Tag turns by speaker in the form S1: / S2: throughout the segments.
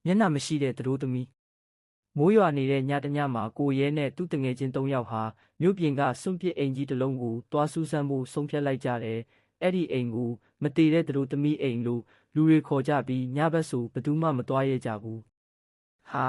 S1: မျက်နှာမရှိတဲ့သတို့သမီးမိုးရွာနေတဲ့ညတညမှာကိုရဲနဲ့သူ့တငယ်ချင်း၃ယောက်ဟာမြို့ပြင်ကစွန့်ပစ်အိမ်ကြီးတစ်လုံးကိုတွားဆူးစမ်းဖို့ဆုံးဖြတ်လိုက်ကြတယ်။အဲ့ဒီအိမ်ကိုမတည်တဲ့သတို့သမီးအိမ်လို့လူတွေခေါ်ကြပြီးညဘက်ဆိုဘယ်သူမှမတွားရဲကြဘူး။ဟာ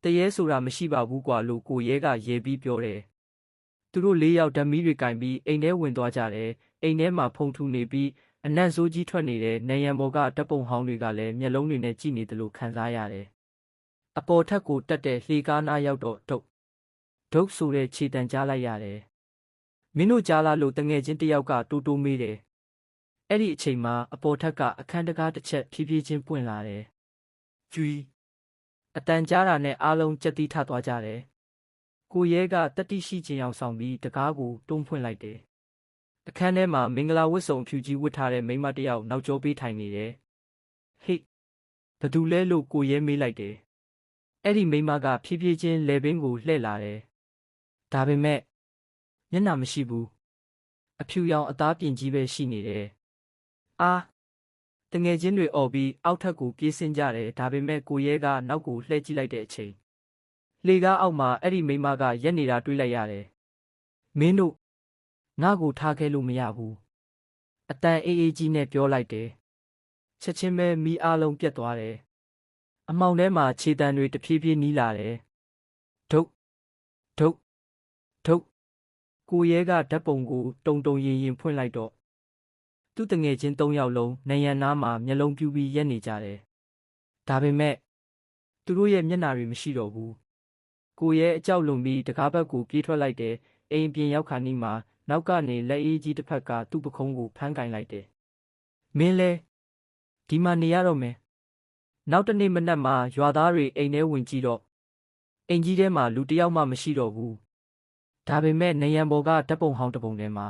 S1: တရဲဆိုတာမရှိပါဘူးကွာလို့ကိုရဲကရဲပြီးပြောတယ်။သူတို့၄ယောက်ဓာတ်မီးတွေကင်ပြီးအိမ်ထဲဝင်သွားကြတယ်။အိမ်ထဲမှာဖုန်ထူနေပြီးအနံ့ဆိုးကြီးထွက်နေတဲ့နေရန်ပေါ်ကဓာတ်ပုံဟောင်းတွေကလည်းမျက်လုံးတွေနဲ့ကြည့်နေတယ်လို့ခံစားရတယ်။အပေါ်ထက်ကိုတက်တဲ့လှေကားနားရောက်တော့ဒုတ်ဆိုတဲ့ခြေတံကြားလိုက်ရတယ်။မင်းတို့ကြားလားလို့တငယ်ချင်းတစ်ယောက်ကတိုးတိုးမေးတယ်။အဲ့ဒီအချိန်မှာအပေါ်ထက်ကအခန်းတကားတစ်ချက်ဖြည်းဖြည်းချင်းပွင့်လာတယ်။ကျွီအတန်ကြားတာနဲ့အားလုံးကြက်တီးထသွားကြတယ်။ကိုရဲကတတိရှိခြင်းအောင်ဆောင်ပြီးတကားကိုတွန်းဖွင့်လိုက်တယ်။အခန်းထဲမှာမင်္ဂလာဝတ်စုံဖြူကြီးဝတ်ထားတဲ့မိန်းမတစ်ယောက်နောက်ကျောပေးထိုင်နေတယ်။ဟေ့ဘသူလဲလို့ကိုရဲမေးလိုက်တယ်။အဲ့ဒီမိန်းမကဖြည်းဖြည်းချင်းလယ်ပင်ကိုလှည့်လာတယ်။ဒါပေမဲ့မျက်နှာမရှိဘူး။အဖြူရောင်အသားပြင်ကြီးပဲရှိနေတယ်။အာတငယ်ချင်းတွေអော်ပြီးအောက်ထပ်ကိုပြေးဆင်းကြတယ်ဒါပေမဲ့ကိုရဲကနောက်ကိုလှည့်ကြည့်လိုက်တဲ့အချိန်လေကားအောက်မှာအဲ့ဒီမိန်းမကရက်နေတာတွေ့လိုက်ရတယ်။မင်းတို့ငါ့ကိုထားခဲ့လို့မရဘူး။အတန်အေးအေးကြီးနဲ့ပြောလိုက်တယ်။ချက်ချင်းပဲမီးအားလုံးပြတ်သွားတယ်။အမှောင်ထဲမှာခြေတံတွေတဖြည်းဖြည်းနီးလာတယ်။ဒုတ်ကိုရဲကဓာတ်ပုံကိုတုံရင်ဖွင့်လိုက်တော့သူ့တငယ်ချင်း၃ယောက်လုံးနံရံနားမှာမျက်လုံးပြူးပြီးရက်နေကြတယ်။ဒါပေမဲ့သူတို့ရဲ့မျက်နှာတွေမရှိတော့ဘူး။ကိုရဲအကြောက်လွန်ပြီးတကားဘက်ကိုပြေးထွက်လိုက်တယ်။အိမ်ပြင်ရောက်ခါနီးမှာနောက်ကနေလက်အေးကြီးတစ်ဖက်ကသူ့ပခုံးကိုဖမ်းကင်လိုက်တယ်။မင်းလဲဒီမှာနေရတော့မယ်။နောက်တနေ့မနက်မှာရွာသားတွေအိမ်ထဲဝင်ကြည့်တော့အိမ်ကြီးထဲမှာလူတစ်ယောက်မှမရှိတော့ဘူး။ဒါပေမဲ့နေရန်ပေါ်ကဓာတ်ပုံဟောင်းတစ်ပုံထဲမှာ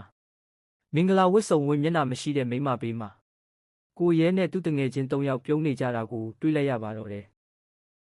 S1: မင်္ဂလာဝတ်စုံဝင်မျက်နှာမရှိတဲ့မိန်းမဘေးမှာကိုရဲနဲ့သူ့တငယ်ချင်း၃ယောက်ပြုံးနေကြတာကိုတွေ့လိုက်ရပါတော့တယ်